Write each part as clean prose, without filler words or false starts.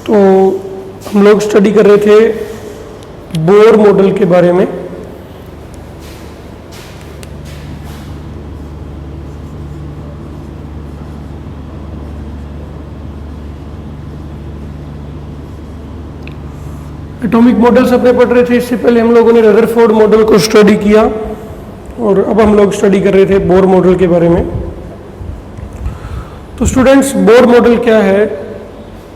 तो हम लोग स्टडी कर रहे थे बोर मॉडल के बारे में। एटॉमिक मॉडल्स अपने पढ़ रहे थे, इससे पहले हम लोगों ने रदरफोर्ड मॉडल को स्टडी किया और अब हम लोग स्टडी कर रहे थे बोर मॉडल के बारे में। तो स्टूडेंट्स, बोर मॉडल क्या है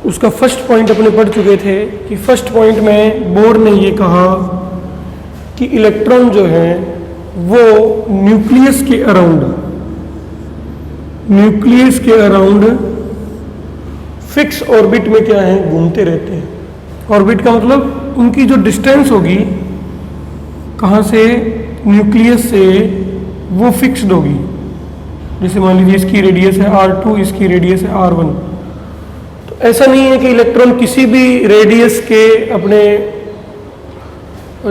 उसका फर्स्ट पॉइंट अपने पढ़ चुके थे कि फर्स्ट पॉइंट में बोर ने ये कहा कि इलेक्ट्रॉन जो है वो न्यूक्लियस के अराउंड फिक्स ऑर्बिट में क्या है, घूमते रहते हैं। ऑर्बिट का मतलब उनकी जो डिस्टेंस होगी कहाँ से, न्यूक्लियस से, वो फिक्स्ड होगी। जैसे मान लीजिए इसकी रेडियस है R2, इसकी रेडियस है R1। तो ऐसा नहीं है कि इलेक्ट्रॉन किसी भी रेडियस के अपने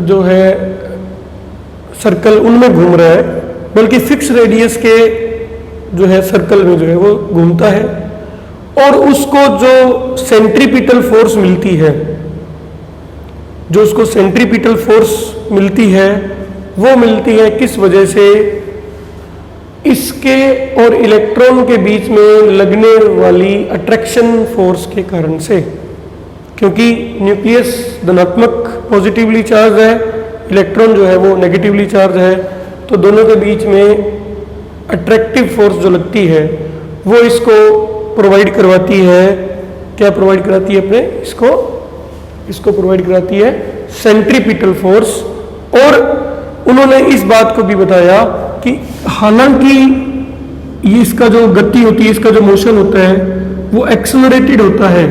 जो है सर्कल उनमें घूम रहा है, बल्कि फिक्स रेडियस के जो है सर्कल में जो है वो घूमता है। और उसको जो सेंट्रीपिटल फोर्स मिलती है, वो मिलती है किस वजह से, इसके और इलेक्ट्रॉन के बीच में लगने वाली अट्रैक्शन फोर्स के कारण से। क्योंकि न्यूक्लियस धनात्मक पॉजिटिवली चार्ज है, इलेक्ट्रॉन जो है वो नेगेटिवली चार्ज है, तो दोनों के बीच में अट्रैक्टिव फोर्स जो लगती है वो इसको प्रोवाइड करवाती है। क्या प्रोवाइड कराती है? अपने इसको प्रोवाइड कराती है सेंट्रीपिटल फोर्स। और उन्होंने इस बात को भी बताया कि हालांकि ये इसका जो गति होती है, इसका जो मोशन होता है वो एक्सेलरेटेड होता है,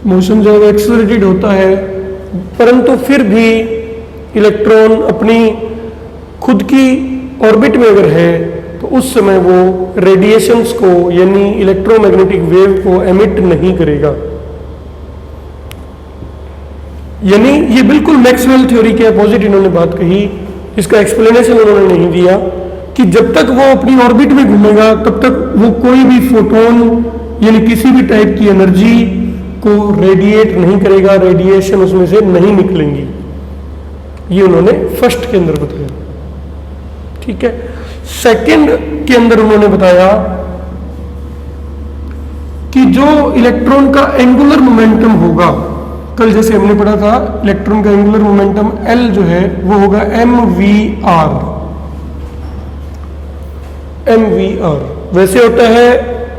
मोशन जो है वो एक्सेलरेटेड होता है, परंतु फिर भी इलेक्ट्रॉन अपनी खुद की ऑर्बिट में अगर है तो उस समय वो रेडिएशंस को यानी इलेक्ट्रोमैग्नेटिक वेव को एमिट नहीं करेगा। यानी ये बिल्कुल मैक्सवेल थ्योरी के अपोजिट इन्होंने बात कही। इसका एक्सप्लेनेशन उन्होंने नहीं दिया कि जब तक वो अपनी ऑर्बिट में घूमेगा तब तक वो कोई भी फोटोन यानी किसी भी टाइप की एनर्जी को रेडिएट नहीं करेगा, रेडिएशन उसमें से नहीं निकलेंगी। ये उन्होंने फर्स्ट के अंदर बताया। ठीक है। सेकंड के अंदर उन्होंने बताया कि जो इलेक्ट्रॉन का एंगुलर मोमेंटम होगा, कल जैसे हमने पढ़ा था इलेक्ट्रॉन का एंगुलर मोमेंटम L जो है वो होगा mvr। वैसे होता है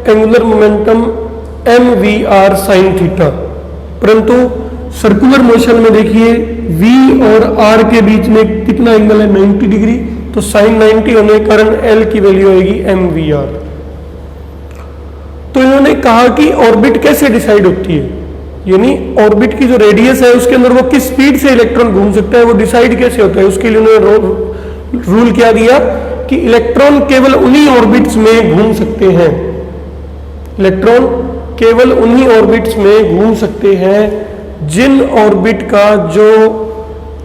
angular momentum mvr sin theta, परंतु सर्कुलर मोशन में देखिए v और r के बीच में कितना एंगल है, 90 डिग्री। तो साइन 90 होने के कारण L की वैल्यू आएगी mvr। तो इन्होंने कहा कि ऑर्बिट कैसे डिसाइड होती है, यानी ऑर्बिट की जो रेडियस है उसके अंदर वो किस स्पीड से इलेक्ट्रॉन घूम सकता है, वो डिसाइड कैसे होता है। उसके लिए उन्होंने रूल क्या दिया कि इलेक्ट्रॉन केवल उन्हीं ऑर्बिट्स में घूम सकते हैं, इलेक्ट्रॉन केवल उन्हीं ऑर्बिट्स में घूम सकते हैं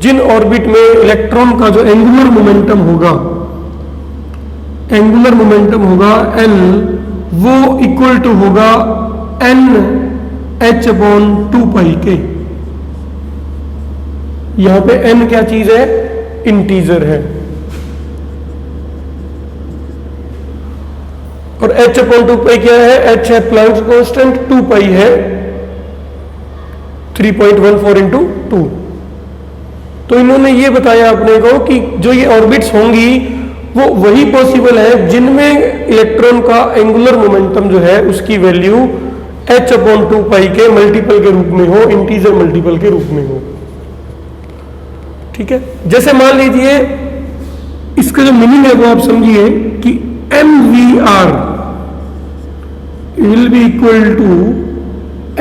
जिन ऑर्बिट में इलेक्ट्रॉन का जो एंगुलर मोमेंटम होगा L, वो इक्वल टू होगा NH/2π के। यहां पे n क्या चीज है, इंटीजर है, और H/2π क्या है, H है प्लैंक्स कांस्टेंट, 2π है 3.14 × 2। तो इन्होंने ये बताया अपने को कि जो ये ऑर्बिट्स होंगी वो वही पॉसिबल है जिनमें इलेक्ट्रॉन का एंगुलर मोमेंटम जो है उसकी वैल्यू H/2π के मल्टीपल के रूप में हो, इंटीजर मल्टीपल के रूप में हो। ठीक है। जैसे मान लीजिए इसका जो मीनिंग है वो आप समझिए कि mvr will be equal to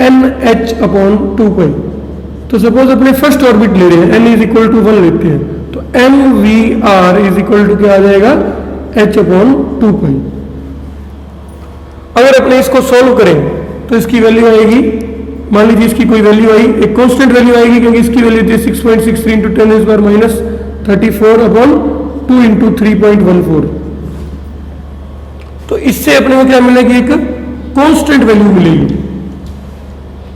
NH/2π। तो सपोज अपने फर्स्ट ऑर्बिट ले रहे हैं, n इज इक्वल टू 1 लेते हैं, तो mvr इज इक्वल टू क्या आ जाएगा, H/2π। अगर अपने इसको सॉल्व करें तो इसकी वैल्यू आएगी, मान लीजिए इसकी कोई वैल्यू आई, एक कांस्टेंट वैल्यू आएगी क्योंकि इसकी वैल्यू थी 6.63 × 10⁻³ × 2 × 3.14। तो इससे अपने को क्या मिलेगी, एक कांस्टेंट वैल्यू मिलेगी।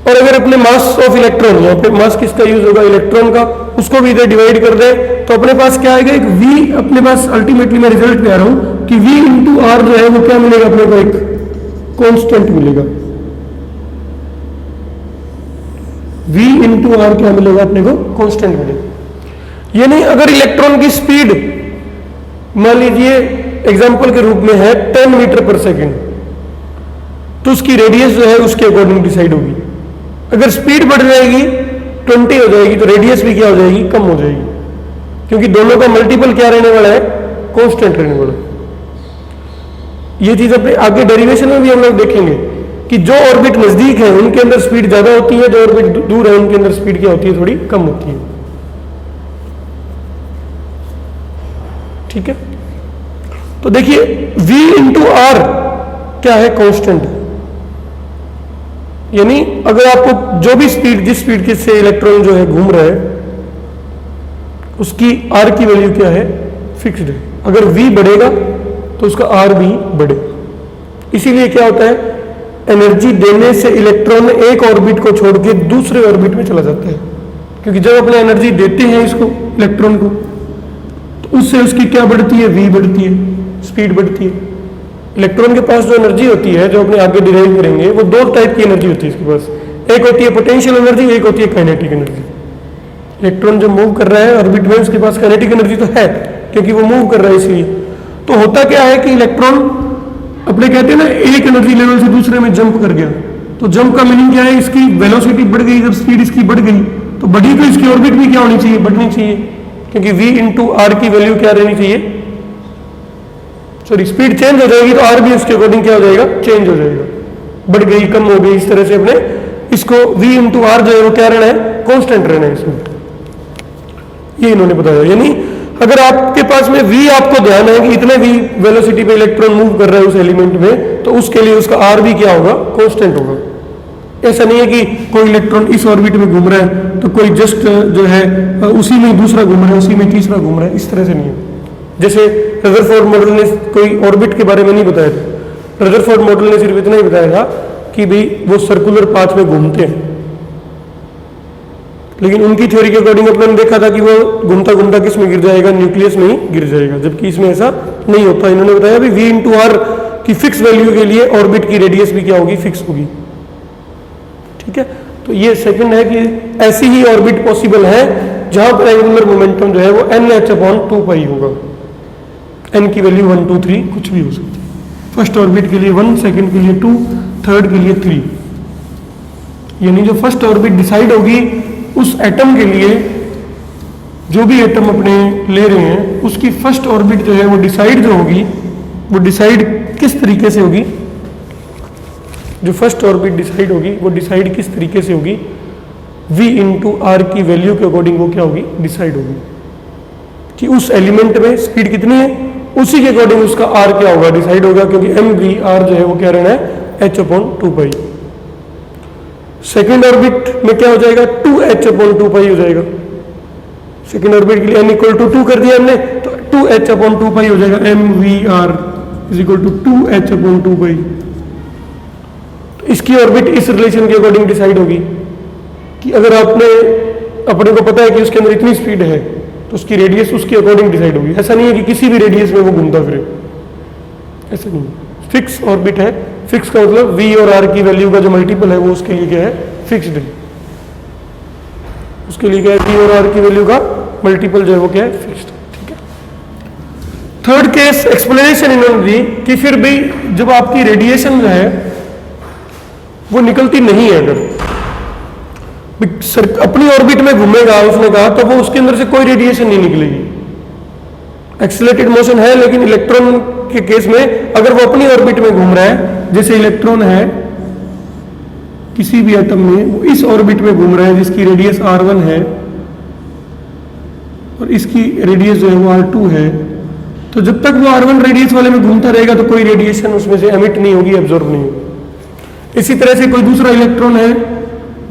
और अगर अपने मास ऑफ इलेक्ट्रॉन, यहाँ पे मास किसका यूज होगा, इलेक्ट्रॉन का, उसको भी इधर डिवाइड कर दे तो अपने पास क्या आएगा, एक v, अपने पास अल्टीमेटली मैं रिजल्ट पे आ रहा हूं कि v इंटू आर जो है वो क्या मिलेगा अपने को, एक कांस्टेंट मिलेगा। v इंटू आर क्या मिलेगा अपने को, कांस्टेंट मिलेगा। यानी अगर इलेक्ट्रॉन की स्पीड मान लीजिए एग्जांपल के रूप में है 10 मीटर पर सेकंड, तो उसकी रेडियस जो है उसके अकॉर्डिंग डिसाइड होगी। अगर स्पीड बढ़ जाएगी 20 हो जाएगी तो रेडियस भी क्या हो जाएगी, कम हो जाएगी, क्योंकि दोनों का मल्टीपल क्या रहने वाला है, कांस्टेंट रहने वाला है। ये चीज अपने आगे डेरिवेशन में भी हम लोग देखेंगे कि जो ऑर्बिट नजदीक है उनके अंदर स्पीड ज्यादा होती है, जो ऑर्बिट दूर है उनके अंदर स्पीड क्या होती है, थोड़ी कम होती है। ठीक है, तो देखिए v इंटू आर क्या है, कांस्टेंट। यानी अगर आपको जो भी स्पीड, जिस स्पीड के से इलेक्ट्रॉन जो है घूम रहा है, उसकी आर की वैल्यू क्या है, फिक्स्ड है। अगर v बढ़ेगा तो उसका आर भी बढ़ेगा। इसीलिए क्या होता है, एनर्जी देने से इलेक्ट्रॉन एक ऑर्बिट को छोड़ के दूसरे ऑर्बिट में चला जाता है, क्योंकि जब अपने एनर्जी देते हैं इसको, इलेक्ट्रॉन को, तो उससे उसकी क्या बढ़ती है, v बढ़ती है, स्पीड बढ़ती है। इलेक्ट्रॉन के पास जो एनर्जी होती है, जो अपने आगे डिराइव करेंगे, वो दो टाइप की एनर्जी होती है इसके पास। एक होती है पोटेंशियल एनर्जी, एक होती है काइनेटिक एनर्जी। इलेक्ट्रॉन जब मूव कर रहा है ऑर्बिट में, उसके पास काइनेटिक एनर्जी तो है क्योंकि वो मूव कर रहा है इसलिए। तो होता क्या है कि इलेक्ट्रॉन अपने कहते हैं ना, एक एनर्जी लेवल से दूसरे में जंप कर गया, तो जंप का मीनिंग क्या है, इसकी वेलोसिटी बढ़ गई। जब स्पीड इसकी बढ़ गई तो बढ़ी तो इसकी ऑर्बिट भी क्या होनी चाहिए, बढ़नी चाहिए, क्योंकि v इंटू आर की वैल्यू क्या रहनी चाहिए, सॉरी स्पीड चेंज हो जाएगी तो आर भी उसके अकॉर्डिंग क्या हो जाएगा, चेंज हो जाएगा, बढ़ गई, कम हो गई। इस तरह से अपने इसको v इंटू आर जो है वो क्या रहना है, कांस्टेंट रहना है इसमें। ये इन्होंने बताया। यानी अगर आपके पास में v, आपको ध्यान है कि इतने v वेलोसिटी पे इलेक्ट्रॉन मूव कर रहा है उस एलिमेंट में, तो उसके लिए उसका आर भी क्या होगा, कांस्टेंट होगा। ऐसा नहीं है कि कोई इलेक्ट्रॉन इस ऑर्बिट में घूम रहा है तो कोई जस्ट जो है उसी में दूसरा घूम रहा है, उसी में तीसरा घूम रहा है, इस तरह से नहीं है। जैसे रदरफोर्ड मॉडल ने कोई ऑर्बिट के बारे में नहीं बताया था। रदरफोर्ड मॉडल ने सिर्फ इतना ही बताया था कि भाई वो सर्कुलर पाथ में घूमते हैं, लेकिन उनकी थ्योरी के अकॉर्डिंग अपने ने देखा था कि वो घूमता घूमता किस में गिर जाएगा, न्यूक्लियस में ही गिर जाएगा, जबकि इसमें ऐसा नहीं होता। इन्होंने बताया भी v इंटू आर की फिक्स वैल्यू के लिए ऑर्बिट की रेडियस भी क्या होगी, फिक्स होगी। ठीक है, तो ये सेकंड है कि ऐसी ही ऑर्बिट पॉसिबल है जहां पर एंगुलर मोमेंटम जो है वो NH/2π होगा। n की वैल्यू 1 2 3 कुछ भी हो सकती है। फर्स्ट ऑर्बिट के लिए 1, सेकंड के लिए 2, थर्ड के लिए 3। यानी जो फर्स्ट ऑर्बिट डिसाइड होगी उस एटम के लिए, जो भी एटम अपने ले रहे हैं उसकी फर्स्ट ऑर्बिट जो है वो डिसाइड जो होगी, वो डिसाइड किस तरीके से होगी, जो फर्स्ट ऑर्बिट डिसाइड होगी वो डिसाइड किस तरीके से होगी, v इंटू आर की वैल्यू के अकॉर्डिंग वो क्या होगी, डिसाइड होगी कि उस एलिमेंट में स्पीड कितनी है, उसी के अकॉर्डिंग उसका आर क्या होगा, डिसाइड होगा, क्योंकि mv/r जो है वो क्या रहना है, h/2π। सेकेंड ऑर्बिट में क्या हो जाएगा, 2h/2π हो जाएगा। सेकेंड ऑर्बिट के लिए n = 2 कर दिया हमने, तो 2h/2π हो जाएगा, mv/r = 2h/2π। इसकी ऑर्बिट इस रिलेशन के अकॉर्डिंग डिसाइड होगी कि अगर आपने अपने को पता है कि उसके अंदर इतनी स्पीड है तो उसकी रेडियस उसके अकॉर्डिंग डिसाइड होगी। ऐसा नहीं है कि किसी भी रेडियस में वो घूमता फिरे, ऐसा नहीं, फिक्स ऑर्बिट है। फिक्स का मतलब v और r की वैल्यू का जो मल्टीपल है वो उसके लिए क्या है, फिक्स्ड है। उसके लिए क्या है, v और r की वैल्यू का मल्टीपल जो है वो क्या है, फिक्स्ड। ठीक है, थर्ड केस एक्सप्लेनेशन इन्होंने दी कि फिर भी जब आपकी रेडिएशन जो है वो निकलती नहीं है, अगर अपनी ऑर्बिट में घूमेगा उसने कहा, तो वो उसके अंदर से कोई रेडिएशन नहीं निकलेगी। एक्सेलरेटेड मोशन है, लेकिन इलेक्ट्रॉन के केस में अगर वो अपनी ऑर्बिट में घूम रहा है, जैसे इलेक्ट्रॉन है किसी भी एटम में, वो इस ऑर्बिट में घूम रहा है जिसकी रेडियस r1 है और इसकी रेडियस जो है वो r2 है, तो जब तक वो r1 रेडियस वाले में घूमता रहेगा तो कोई रेडिएशन उसमें से एमिट नहीं होगी, एब्जॉर्ब नहीं होगी। इसी तरह से कोई दूसरा इलेक्ट्रॉन है,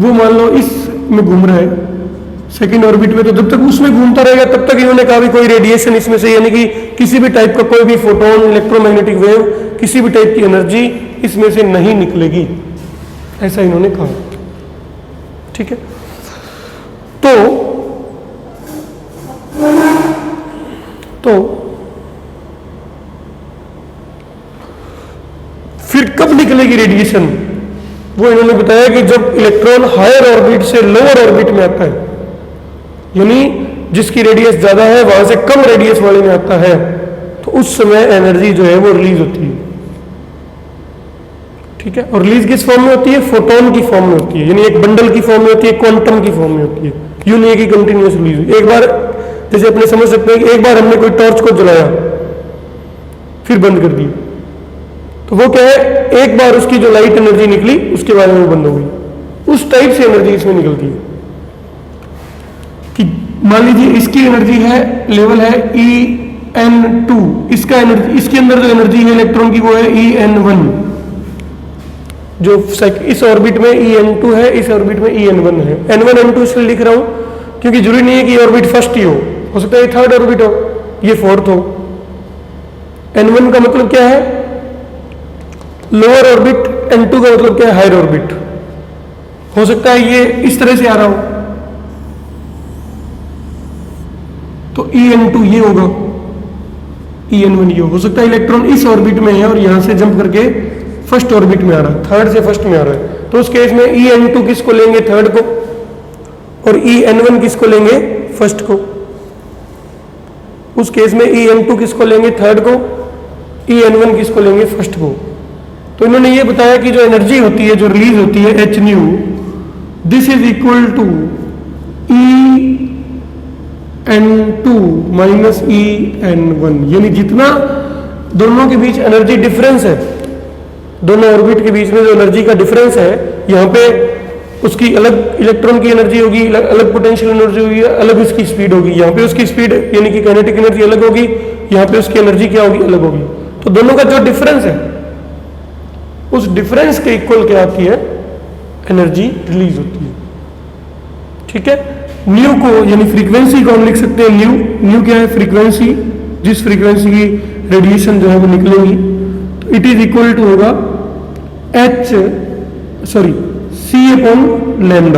वो मान लो इस में घूम रहा है सेकेंड ऑर्बिट में, तो जब तक उसमें घूमता रहेगा तब तक इन्होंने कहा भी कोई रेडिएशन इसमें से, यानी कि किसी भी टाइप का कोई भी फोटोन, इलेक्ट्रोमैग्नेटिक वेव, किसी भी टाइप की एनर्जी इसमें से नहीं निकलेगी, ऐसा इन्होंने कहा। ठीक है, तो फिर कब निकलेगी रेडिएशन, वो इन्होंने बताया कि जब इलेक्ट्रॉन हायर ऑर्बिट से लोअर ऑर्बिट में आता है, यानी जिसकी रेडियस ज्यादा है वहां से कम रेडियस वाले में आता है, तो उस समय एनर्जी जो है वो रिलीज होती है। ठीक है, और रिलीज किस फॉर्म में होती है? फोटोन की फॉर्म में होती है, यानी एक बंडल की फॉर्म में होती है, क्वांटम की फॉर्म में होती है। यूं नहीं है कि कंटिन्यूअस रिलीज। एक बार जैसे अपने समझ सकते हैं कि एक बार हमने कोई टॉर्च को जलाया फिर बंद कर दिया, तो वो क्या है, एक बार उसकी जो लाइट एनर्जी निकली उसके बाद में वो बंद हो गई। उस टाइप से एनर्जी इसमें निकलती है कि मान लीजिए इसकी एनर्जी है, लेवल है En2, इसका एनर्जी, इसके अंदर जो एनर्जी है इलेक्ट्रॉन की वो है En1, जो इस ऑर्बिट में En2 है, इस ऑर्बिट में En1 है। N1 N2 इसलिए लिख रहा हूं क्योंकि जरूरी नहीं है कि ऑर्बिट फर्स्ट ही हो सकता है ये थर्ड ऑर्बिट हो, ये फोर्थ हो। N1 का मतलब क्या है? Lower orbit. N2 का मतलब क्या है? Higher orbit. हो सकता है ये इस तरह से आ रहा हो, तो En2 ये होगा, En1 ये हो सकता है इलेक्ट्रॉन इस ऑर्बिट में है और यहां से जंप करके फर्स्ट ऑर्बिट में आ रहा है, थर्ड से फर्स्ट में आ रहा है, तो उस केस में En2 किसको लेंगे? थर्ड को, और En1 किसको लेंगे? फर्स्ट को। उस केस में En2 किसको लेंगे? थर्ड को, En1 किसको लेंगे? फर्स्ट को। तो इन्होंने ये बताया कि जो एनर्जी होती है, जो रिलीज होती है hν, this is equal to En2 minus En1, यानी जितना दोनों के बीच एनर्जी डिफरेंस है, दोनों ऑर्बिट के बीच में जो एनर्जी का डिफरेंस है, यहाँ पे उसकी अलग इलेक्ट्रॉन की एनर्जी होगी, अलग पोटेंशियल एनर्जी होगी, अलग उसकी स्पीड होगी। यहाँ पे उसकी स्पीड यानी कि काइनेटिक एनर्जी अलग होगी, यहाँ पे उसकी एनर्जी क्या होगी? अलग होगी। तो दोनों का जो डिफरेंस है, उस डिफरेंस के इक्वल क्या आती है? एनर्जी रिलीज होती है। ठीक है, न्यू को यानी फ्रीक्वेंसी को हम लिख सकते हैं न्यू। न्यू क्या है? फ्रीक्वेंसी, जिस फ्रीक्वेंसी की रेडिएशन जो है वो निकलेगी, तो इट इज इक्वल टू होगा C/λ,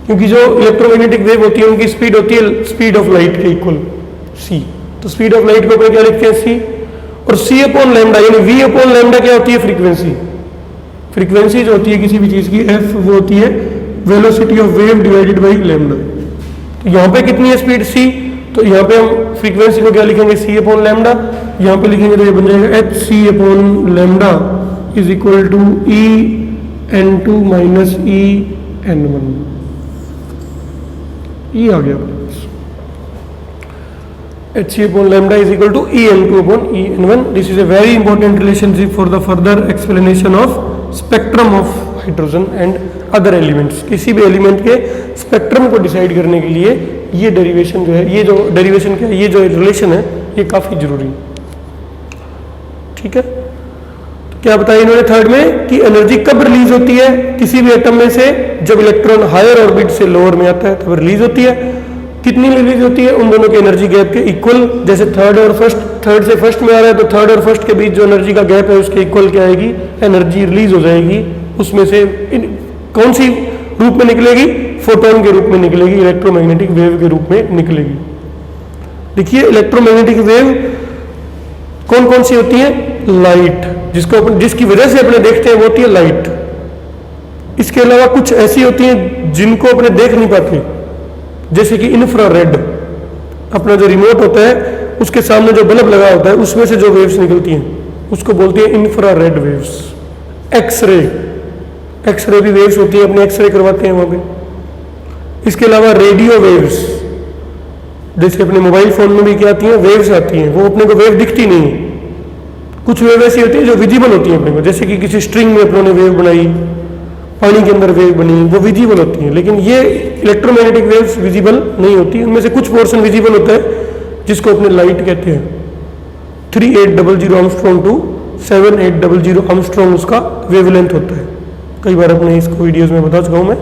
क्योंकि जो इलेक्ट्रोमैग्नेटिक वेव होती है उनकी स्पीड होती है स्पीड ऑफ लाइट के इक्वल c, तो स्पीड ऑफ लाइट को अपने क्या लिखते हैं? c, और C/λ यानी V/λ क्या होती है? फ्रीक्वेंसी। फ्रीक्वेंसी जो होती है किसी भी चीज की, f वो होती है velocity of wave divided by lambda. तो यहाँ पे कितनी है स्पीड? c, तो यहाँ पे हम फ्रीक्वेंसी को क्या लिखेंगे? C/λ। यहाँ पे लिखेंगे तो ये बन जाएगा hc/λ is equal to En2 minus En1। ये आ गया hc/λ is equal to En2 upon En1. This is a very important relationship for the further explanation of spectrum of hydrogen and other elements. किसी भी element के spectrum को decide करने के लिए ये डेरिवेशन जो है, ये जो डेरिवेशन क्या है, ये जो रिलेशन है, ये काफी जरूरी है। ठीक है, तो क्या बताया इन्होंने थर्ड में कि एनर्जी कब रिलीज होती है किसी भी एटम में से? जब इलेक्ट्रॉन हायर ऑर्बिट से लोअर में आता है तब रिलीज होती है। कितनी रिलीज होती है? उन दोनों के एनर्जी गैप के इक्वल। जैसे थर्ड और फर्स्ट, थर्ड से फर्स्ट में आ रहा है तो थर्ड और फर्स्ट के बीच जो एनर्जी का गैप है उसके इक्वल क्या आएगी? एनर्जी रिलीज हो जाएगी। उसमें से कौन सी रूप में निकलेगी? फोटोन के रूप में निकलेगी, इलेक्ट्रोमैग्नेटिक वेव के रूप में निकलेगी। देखिए इलेक्ट्रोमैग्नेटिक वेव कौन कौन सी होती है? लाइट, जिसकी वजह से अपने देखते हैं वो होती है लाइट। इसके अलावा कुछ ऐसी होती हैं जिनको अपने देख नहीं पाते, जैसे कि इंफ्रारेड। अपना जो रिमोट होता है उसके सामने जो बल्ब लगा होता है उसमें से जो वेव्स निकलती हैं उसको बोलते हैं इंफ्रारेड वेव्स। एक्सरे, एक्सरे भी वेव्स होती है, अपने एक्सरे करवाते हैं वहां पे। इसके अलावा रेडियो वेव्स, जैसे अपने मोबाइल फोन में भी क्या आती हैं? वेव्स आती हैं। वो अपने को वेव दिखती नहीं है। कुछ वेव ऐसी होती है जो विजिबल होती है अपने को, जैसे कि किसी स्ट्रिंग में अपनों ने वेव बनाई, पानी के अंदर वेव बनी, वो विजिबल होती है। लेकिन ये इलेक्ट्रोमैग्नेटिक वेव्स विजिबल नहीं होती। उनमें से कुछ पोर्शन विजिबल होता है जिसको अपने लाइट कहते हैं। 3800 एंगस्ट्रॉम टू 7800 एंगस्ट्रॉम उसका वेवलेंथ होता है। कई बार अपने इसको वीडियोस में बता चुका हूं मैं।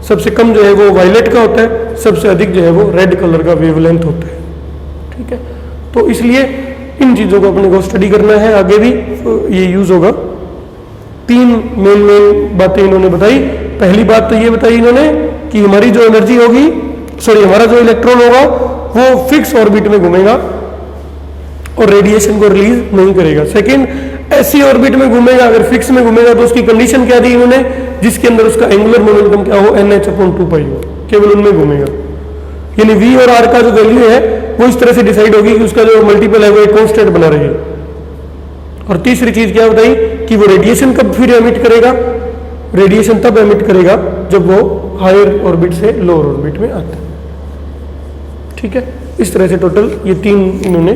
सबसे कम जो है वो वायलेट का होता है, सबसे अधिक जो है वो रेड कलर का वेवलेंथ होता है। ठीक है, तो इसलिए इन चीज़ों को अपने को स्टडी करना है, आगे भी ये यूज होगा। तीन मेन बातें इन्होंने बताई। पहली बात तो ये बताई इन्होंने कि हमारी जो एनर्जी होगी, हमारा जो इलेक्ट्रॉन होगा वो फिक्स ऑर्बिट में घूमेगा और रेडिएशन को रिलीज नहीं करेगा। सेकंड, ऐसी ऑर्बिट में घूमेगा, अगर फिक्स में घूमेगा तो उसकी कंडीशन क्या दी इन्होंने, जिसके अंदर उसका एंगुलर मोमेंटम क्या हो, NH/2π हो, केवल उनमें घूमेगा। यानी V और R का जो वैल्यू है वो इस तरह से डिसाइड होगी कि उसका जो मल्टीपल है वो एक कांस्टेंट बना रहे। और तीसरी चीज क्या बताई कि वो रेडिएशन कब फिर एमिट करेगा, रेडिएशन तब एमिट करेगा जब वो हायर ऑर्बिट से लोअर ऑर्बिट में आता है। ठीक है, इस तरह से टोटल ये तीन इन्होंने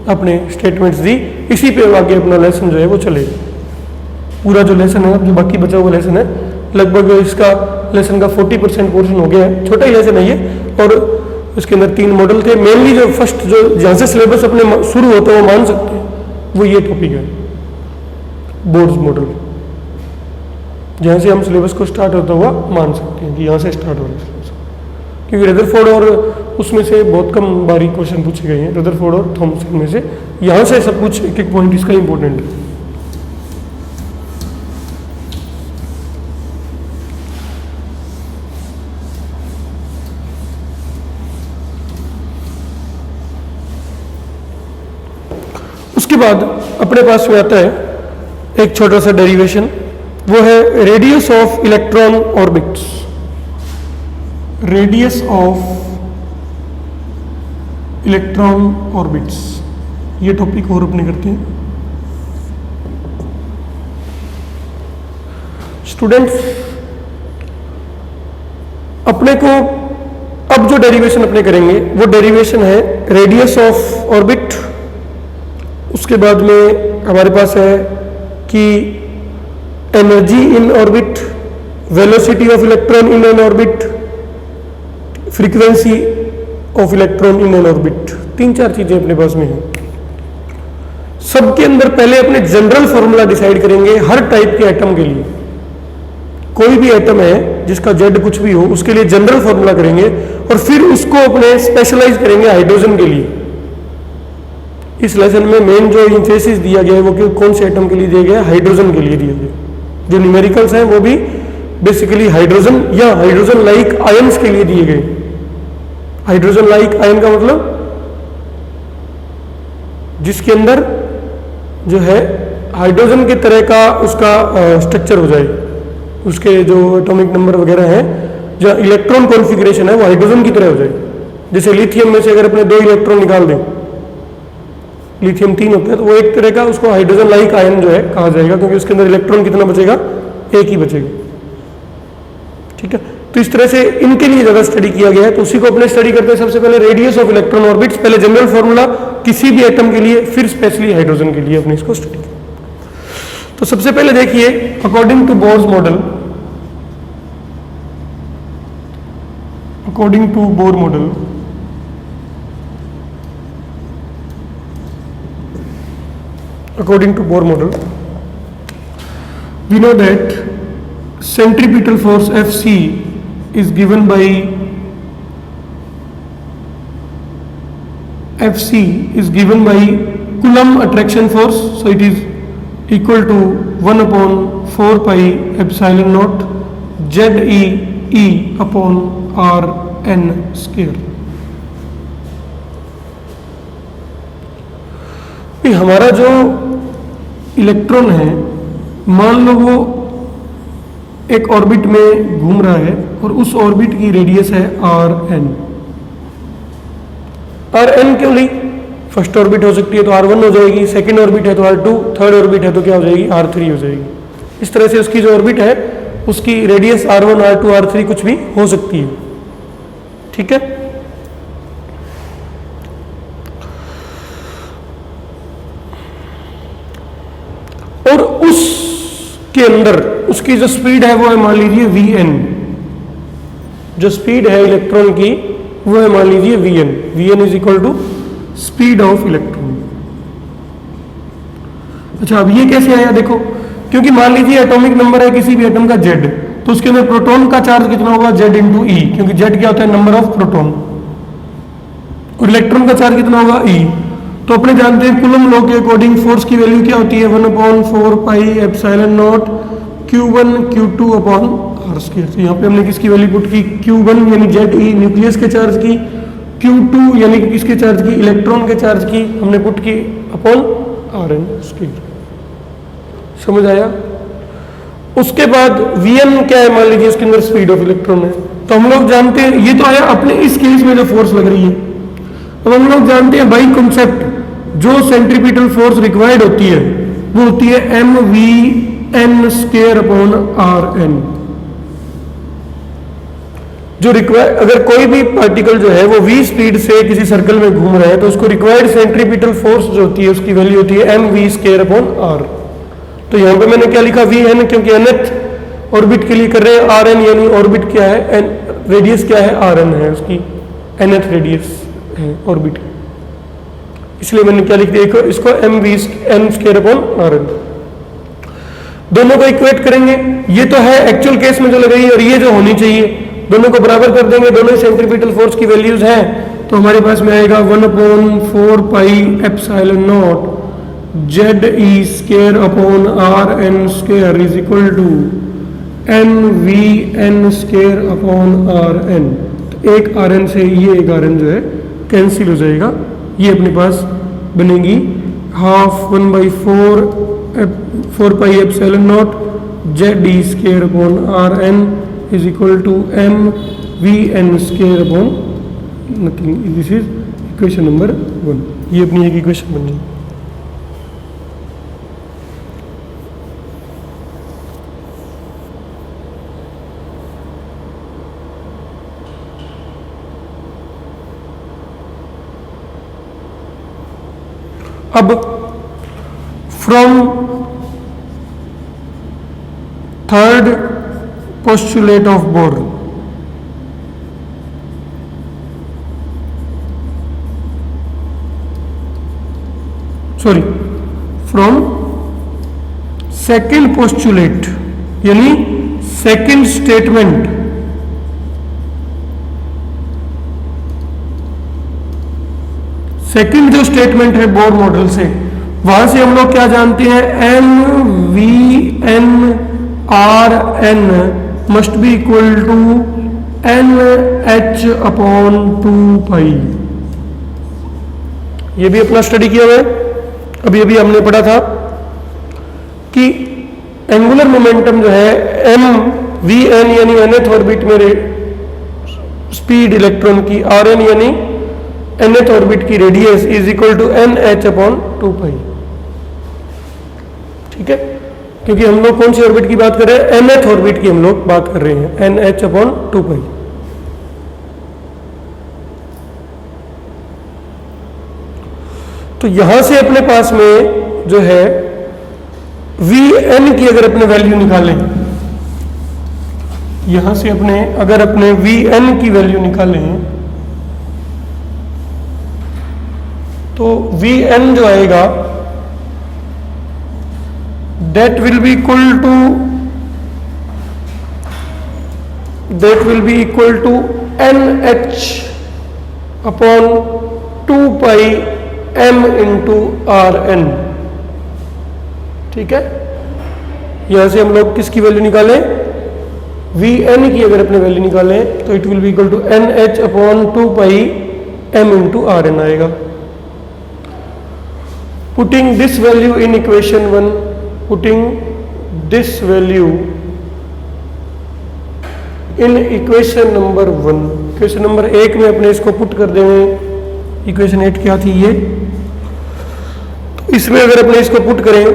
अपने स्टेटमेंट्स दी। इसी पे आगे अपना लेसन जो है वो चलेगा। पूरा जो लेसन है, जो बाकी बचा हुआ लेसन है, लगभग इसका लेसन का 40% पोर्शन हो गया है। छोटा ही लेसन है ये, और उसके अंदर 3 मॉडल थे। मेनली जो फर्स्ट जो जहाँ से सिलेबस अपने शुरू होता है वो मान सकते हैं, वो ये टॉपिक है, बोर्ड्स मॉडल। जहाँ से हम सिलेबस को स्टार्ट होता हुआ मान सकते हैं कि यहाँ से स्टार्ट हो रहा है सिलेबस, क्योंकि रदरफोर्ड और उसमें से बहुत कम बारीक क्वेश्चन पूछे गए हैं, रदरफोर्ड और थॉमसन में से। यहाँ से सब कुछ एक एक पॉइंट इसका इंपॉर्टेंट है। उसके बाद अपने पास में आता है एक छोटा सा डेरिवेशन, वो है radius of electron orbits. Radius of electron orbits, ये टॉपिक और अपने करते हैं। स्टूडेंट्स, अपने को अब जो डेरिवेशन अपने करेंगे वो डेरिवेशन है रेडियस ऑफ ऑर्बिट। उसके बाद में हमारे पास है कि energy in orbit, velocity of electron in an orbit, frequency of electron in an orbit. 3-4 चीजें अपने पास में हैं। सबके अंदर पहले अपने जनरल फॉर्मूला डिसाइड करेंगे हर टाइप के एटम के लिए। कोई भी एटम है जिसका जेड कुछ भी हो, उसके लिए जनरल फॉर्मूला करेंगे और फिर उसको अपने स्पेशलाइज करेंगे हाइड्रोजन के लिए। इस लेसन में मेन जो इंफेसिस दिया गया है वो कौन से एटम के लिए दिया गया है, हाइड्रोजन के लिए दिया गया। जो न्यूमेरिकल्स हैं वो भी बेसिकली हाइड्रोजन या हाइड्रोजन लाइक आयंस के लिए दिए गए। हाइड्रोजन लाइक आयन का मतलब जिसके अंदर जो है हाइड्रोजन की तरह का उसका स्ट्रक्चर हो जाए, उसके जो एटॉमिक नंबर वगैरह है, जो इलेक्ट्रॉन कॉन्फ़िगरेशन है वो हाइड्रोजन की तरह हो जाए। जैसे लिथियम में से अगर अपने 2 इलेक्ट्रॉन निकाल दें, लिथियम 3 होता है, तो वो एक तरह का उसको हाइड्रोजन लाइक आयन जो है कहा जाएगा, क्योंकि उसके अंदर इलेक्ट्रॉन कितना बचेगा, एक ही बचेगा। ठीक है, तो इस तरह से इनके लिए ज्यादा स्टडी किया गया है। तो उसी को अपने स्टडी करते हैं। सबसे पहले रेडियस ऑफ इलेक्ट्रॉन ऑर्बिट्स, पहले जनरल फॉर्मूला किसी भी एटम के लिए, फिर स्पेशली हाइड्रोजन के लिए अपने इसको स्टडी करें। तो सबसे पहले देखिए, according to Bohr's model, according to Bohr model, according to Bohr model, we know that centripetal force Fc is given by Coulomb attraction force, so it is equal to 1/4 pi epsilon naught Ze upon Rn square। हमारा जो electron है, मान लो वो एक orbit में घूम रहा है और उस ऑर्बिट की रेडियस है Rn। Rn क्यों ली? फर्स्ट ऑर्बिट हो सकती है तो R1 हो जाएगी, सेकंड ऑर्बिट है तो R2, थर्ड ऑर्बिट है तो क्या हो जाएगी, R3 हो जाएगी। इस तरह से उसकी जो ऑर्बिट है उसकी रेडियस R1, R2, R3 कुछ भी हो सकती है। ठीक है, और उसके अंदर उसकी जो स्पीड है वो है मान लीजिए Vn। जो स्पीड है इलेक्ट्रॉन की वो है मान लीजिए Vn। Vn is equal to speed of electron. अच्छा, अब ये कैसे आया देखो, क्योंकि मान लीजिए एटॉमिक नंबर है किसी भी एटम का Z, तो उसके अंदर प्रोटॉन का चार्ज कितना होगा, Z इंटू ई, क्योंकि Z क्या होता है, नंबर ऑफ प्रोटॉन, और इलेक्ट्रॉन का चार्ज कितना होगा, E। तो अपने जानते हैं कुलम लॉ के अकॉर्डिंग फोर्स की वैल्यू क्या होती है 1/4 pi epsilon naught Q1 Q2 upon R square. तो यहाँ पे हमने किसकी वैल्यू पुट की Q1 यानी ZE न्यूक्लियस के चार्ज की, Q2 यानी कि किसके चार्ज की, इलेक्ट्रॉन के चार्ज की हमने पुट की अपॉन Rn स्क्वायर। समझ आया? उसके बाद Vn क्या है, मान लीजिए इसके अंदर स्पीड ऑफ इलेक्ट्रॉन है। तो हम लोग जानते हैं, ये तो आया अपने इस केस में जो फोर्स लग रही है। अब हम लोग जानते हैं बाई कॉन्सेप्ट जो सेंट्रीपिटल फोर्स रिक्वायर्ड होती है वो होती है mvn स्क्वायर अपॉन Rn। जो रिक्वायर, अगर कोई भी पार्टिकल जो है वो v स्पीड से किसी सर्कल में घूम रहा है तो उसको रिक्वायर्ड सेंट्रीपिटल फोर्स जो होती है उसकी वैल्यू होती है mv स्क्वायर अपॉन r। तो यहाँ पे मैंने क्या लिखा vn, क्योंकि nth ऑर्बिट के लिए कर रहे हैं, rn यानी ऑर्बिट क्या है, रेडियस क्या है, rn है उसकी, nth रेडियस है ऑर्बिट, इसलिए मैंने क्या लिख दिया इसको mv n square upon rn। दोनों को इक्वेट करेंगे, ये तो है एक्चुअल केस में जो लगाई और ये जो होनी चाहिए, दोनों को बराबर कर देंगे, दोनों सेंट्रीपिटल फोर्स की वैल्यूज हैं। तो हमारे पास में आएगा 1/4 pi epsilon naught ZE square upon Rn square is equal to mvn square upon Rn। तो एक Rn से ये एक Rn जो है कैंसिल हो जाएगा, ये अपने पास बनेगी 1/4 pi epsilon naught ZE square upon Rn is equal to mvn square upon nothing. This is equation number 1। ये अपनी एक इक्वेशन बन गई। अब from third postulate of Bohr, sorry from second postulate यानी सेकेंड स्टेटमेंट, सेकंड जो स्टेटमेंट है बोर मॉडल से, वहां से हम लोग क्या जानते हैं, mvn must be equal to nh upon 2 pi. ये भी अपना स्टडी किया हुआ है, अभी हमने पढ़ा था कि एंगुलर मोमेंटम जो है mvn यानी nth ऑर्बिट में स्पीड इलेक्ट्रॉन की, rn यानी nth ऑर्बिट की radius is equal to nh upon 2 pi. ठीक है, क्योंकि हम लोग कौन सी ऑर्बिट की बात कर रहे हैं, nth ऑर्बिट की हम लोग बात कर रहे हैं, nh अपॉन 2 पाई। तो यहां से अपने पास में जो है Vn की अगर अपने वैल्यू निकालें, यहां से अगर अपने Vn की वैल्यू निकालें तो Vn जो आएगा that will be equal to nh upon 2 pi m into Rn। ठीक है, यहां से हम लोग किसकी वैल्यू निकालें, Vn की अगर अपने वैल्यू निकालें तो it will be equal to nh upon 2 pi m into Rn आएगा। Putting this value in equation 1, putting this value in equation number 1, equation number 1 में अपने इसको पुट कर देंगे। इक्वेशन 8 क्या थी ये, तो इसमें अगर अपने इसको पुट करें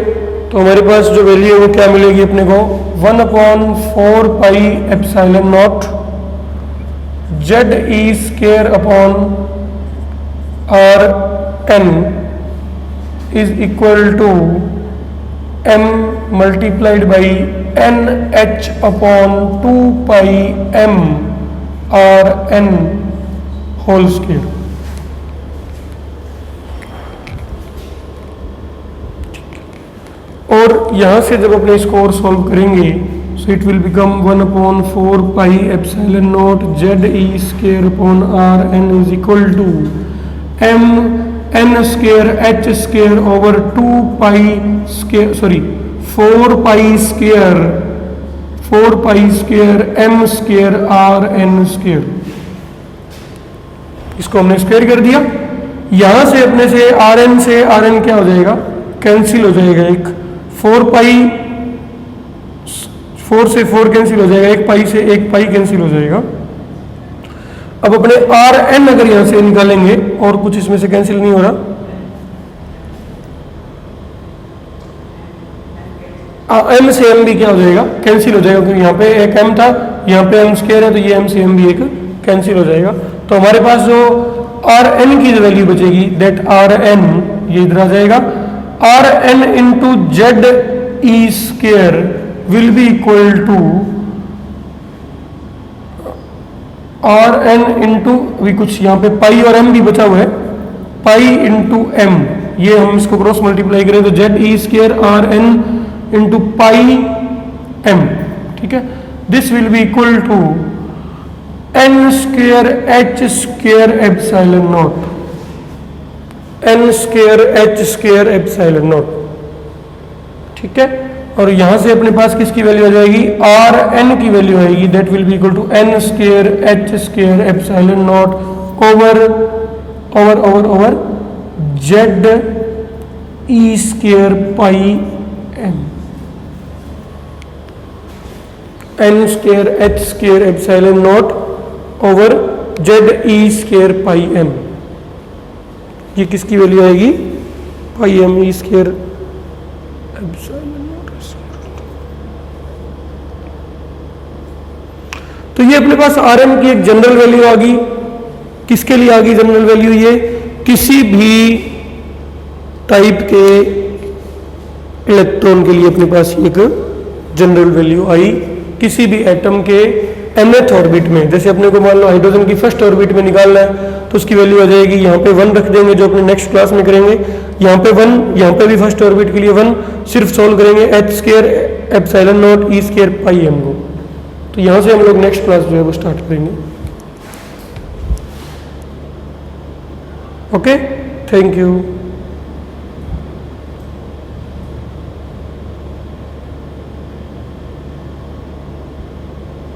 तो हमारे पास जो वैल्यू है वो क्या मिलेगी अपने को, 1/4 pi epsilon naught ZE square upon Rn is equal to m multiplied by nh upon 2 pi m Rn whole square। और यहां से जब अपने इसको और सॉल्व करेंगे so it will become 1/4 pi epsilon naught ZE square upon Rn is equal to m N square H square over 2 pi square, sorry 4 pi square M square R N square. इसको हमने square कर दिया। यहां से अपने से are N क्या हो जाएगा, कैंसिल हो जाएगा। एक 4 से 4 कैंसिल हो जाएगा, 1 पाई से 1 पाई कैंसिल हो जाएगा। अब अपने आर एन अगर यहां से निकालेंगे, और कुछ इसमें से कैंसिल नहीं हो रहा, एम से एम भी क्या हो जाएगा, कैंसिल हो जाएगा, क्योंकि यहाँ पे एक एम था, यहाँ पे एम स्क्वायर है, तो ये एम से एम भी एक कैंसिल हो जाएगा। तो हमारे पास जो आर एन की जो वैल्यू बचेगी, दैट आर एन, ये इधर आ जाएगा, R N into Z E square will be equal to R N into, अभी कुछ यहाँ पे पाई और एम भी बचा हुआ है, पाई इंटू एम, ये हम इसको क्रॉस मल्टीप्लाई करें तो Z E square R N into pi M, ठीक है। This will be equal to N square H square epsilon naught, N square H square epsilon naught, ठीक है। और यहां से अपने पास किसकी वैल्यू आ जाएगी, आर एन की वैल्यू आएगी, that will be equal to N square H square epsilon naught over over over over Z E square pi M, N square H square epsilon naught over Z E square pi M. ये किसकी value आएगी, pi M E square epsilon naught. तो ये अपने पास R M की एक general value आ गई। किसके लिए आ गई जनरल वैल्यू, ये किसी भी टाइप के इलेक्ट्रॉन के लिए अपने पास एक जनरल वैल्यू आई। किसी भी एटम के nth ऑर्बिट में, जैसे अपने को मान लो हाइड्रोजन की फर्स्ट ऑर्बिट में निकालना है, तो उसकी वैल्यू आ जाएगी, यहाँ पे 1 रख देंगे, जो अपने नेक्स्ट क्लास में करेंगे। यहाँ पे 1, यहाँ पे भी फर्स्ट ऑर्बिट के लिए 1, सिर्फ सोल्व करेंगे H square epsilon naught E square pi M को। तो यहाँ से हम लोग नेक्स्ट क्लास जो है वो स्टार्ट करेंगे। Okay, thank you.